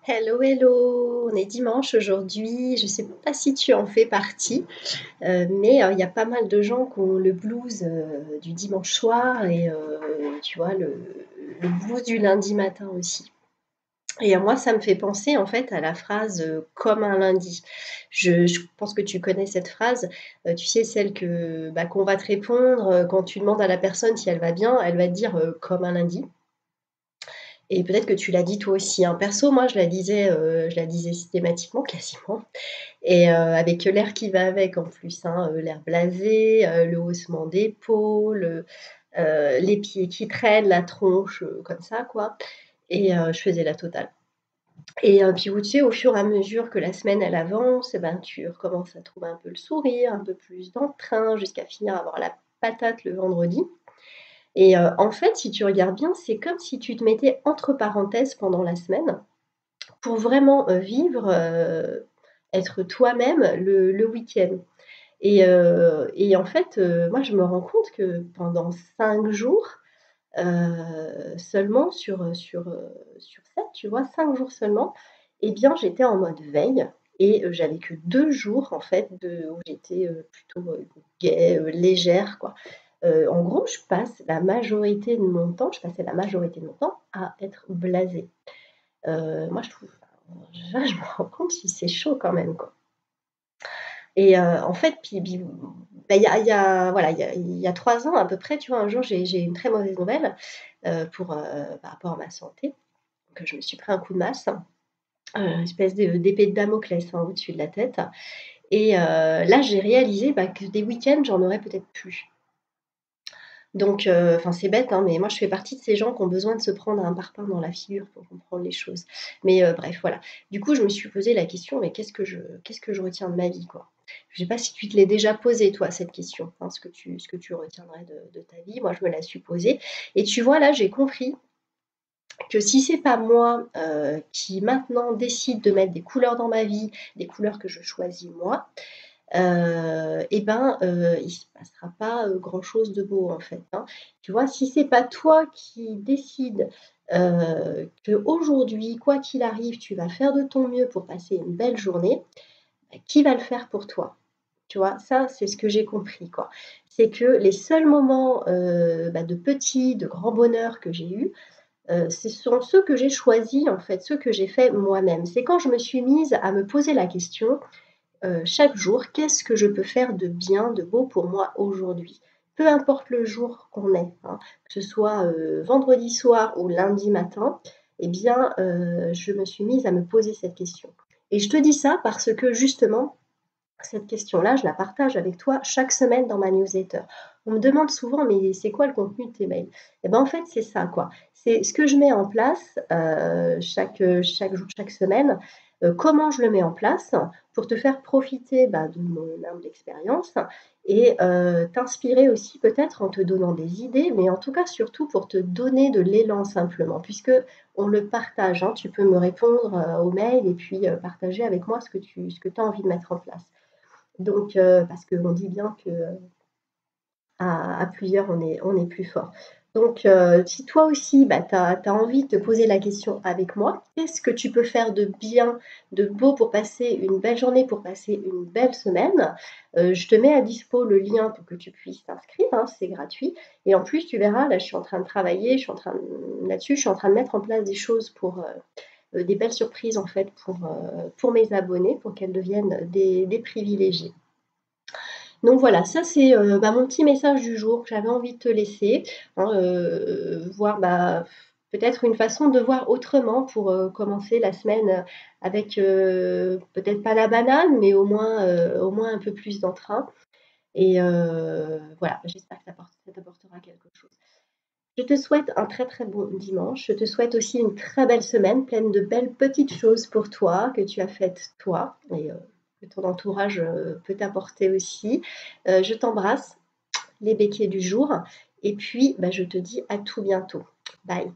Hello, hello! On est dimanche aujourd'hui. Je ne sais pas si tu en fais partie, mais il y a pas mal de gens qui ont le blues, du dimanche soir et tu vois, le blues du lundi matin aussi et moi, ça me fait penser, en fait, à la phrase, «comme un lundi». Je pense que tu connais cette phrase, tu sais, celle que, bah, qu'on va te répondre, quand tu demandes à la personne si elle va bien, elle va te dire, «comme un lundi». Et peut-être que tu l'as dit toi aussi, hein. Perso, moi, je la disais systématiquement, quasiment et avec l'air qui va avec en plus, hein, l'air blasé, le haussement d'épaules, les pieds qui traînent, la tronche, comme ça, quoi et je faisais la totale et puis tu sais, au fur et à mesure que la semaine, elle avance et ben, tu recommences à trouver un peu le sourire, un peu plus d'entrain jusqu'à finir à avoir la patate le vendredi et en fait, si tu regardes bien, c'est comme si tu te mettais entre parenthèses pendant la semaine pour vraiment, vivre, être toi-même le week-end et en fait, moi je me rends compte que pendant 5 jours, seulement sur 7, tu vois? 5 jours seulement et bien j'étais en mode veille et j'avais que 2 jours en fait où j'étais, plutôt, gaie, légère quoi. En gros, je passais la majorité de mon temps à être blasée. Moi je trouve là, je me rends compte si c'est chaud quand même, quoi et en fait, puis, bah, voilà, il y a 3 ans à peu près, tu vois, un jour, j'ai une très mauvaise nouvelle, par rapport à ma santé. Donc, je me suis pris un coup de masse, espèce d'épée de Damoclès, hein, au-dessus de la tête et là, j'ai réalisé, bah, que des week-ends, j'en aurais peut-être plus. Donc enfin, c'est bête, hein, mais moi, je fais partie de ces gens qui ont besoin de se prendre un parpaing dans la figure pour comprendre les choses. Mais bref, voilà. Du coup, je me suis posé la question: «Mais qu'est-ce que je retiens de ma vie, quoi?» Je sais pas si tu te l'es déjà posée, toi, cette question, hein, ce que tu retiendrais de ta vie. Moi, je me la suis posée et tu vois, là, j'ai compris que si c'est pas moi, qui maintenant décide de mettre des couleurs dans ma vie, des couleurs que je choisis moi, et ben, il se passera pas, grand-chose de beau, en fait, hein. Tu vois? Si c'est pas toi qui décides, qu'aujourd'hui, quoi qu'il arrive, tu vas faire de ton mieux pour passer une belle journée, bah, qui va le faire pour toi? Tu vois? Ça, c'est ce que j'ai compris, quoi. C'est que les seuls moments, bah, de petit, de grand bonheur que j'ai eus, ce sont ceux que j'ai choisis, en fait, ceux que j'ai faits moi-même. C'est quand je me suis mise à me poser la question, chaque jour, qu'est-ce que je peux faire de bien, de beau pour moi aujourd'hui? Peu importe le jour qu'on est, hein, que ce soit, vendredi soir ou lundi matin, eh bien, je me suis mise à me poser cette question et je te dis ça parce que justement, cette question-là, je la partage avec toi chaque semaine dans ma newsletter. On me demande souvent: «Mais c'est quoi le contenu de tes mails?» et ben, en fait, c'est ça, quoi. C'est ce que je mets en place, chaque jour, chaque semaine, comment je le mets en place pour te faire profiter, bah, de mon humble expérience et t'inspirer aussi peut-être en te donnant des idées, mais en tout cas, surtout pour te donner de l'élan simplement puisque on le partage, hein. Tu peux me répondre, aux mails et puis, partager avec moi ce que tu as envie de mettre en place. Donc parce qu'on dit bien que, à plusieurs, on est plus fort. Donc si toi aussi, bah, tu as envie de te poser la question avec moi, qu'est-ce que tu peux faire de bien, de beau pour passer une belle journée, pour passer une belle semaine? Je te mets à dispo le lien pour que tu puisses t'inscrire, hein, c'est gratuit et en plus, tu verras, là, je suis en train de travailler, je suis en train de là-dessus, je suis en train de mettre en place des choses pour, des belles surprises, en fait, pour mes abonnés, pour qu'elles deviennent des privilégiés. Donc voilà, ça c'est, bah, mon petit message du jour que j'avais envie de te laisser, hein, voir, bah, peut-être une façon de voir autrement pour, commencer la semaine, avec, peut-être pas la banane, mais au moins un peu plus d'entrain et voilà, j'espère que ça t'apportera quelque chose. Je te souhaite un très, très bon dimanche. Je te souhaite aussi une très belle semaine pleine de belles petites choses pour toi, que tu as faites toi et que ton entourage, peut t'apporter aussi. Je t'embrasse, les béquets du jour et puis, bah, je te dis à tout bientôt. Bye.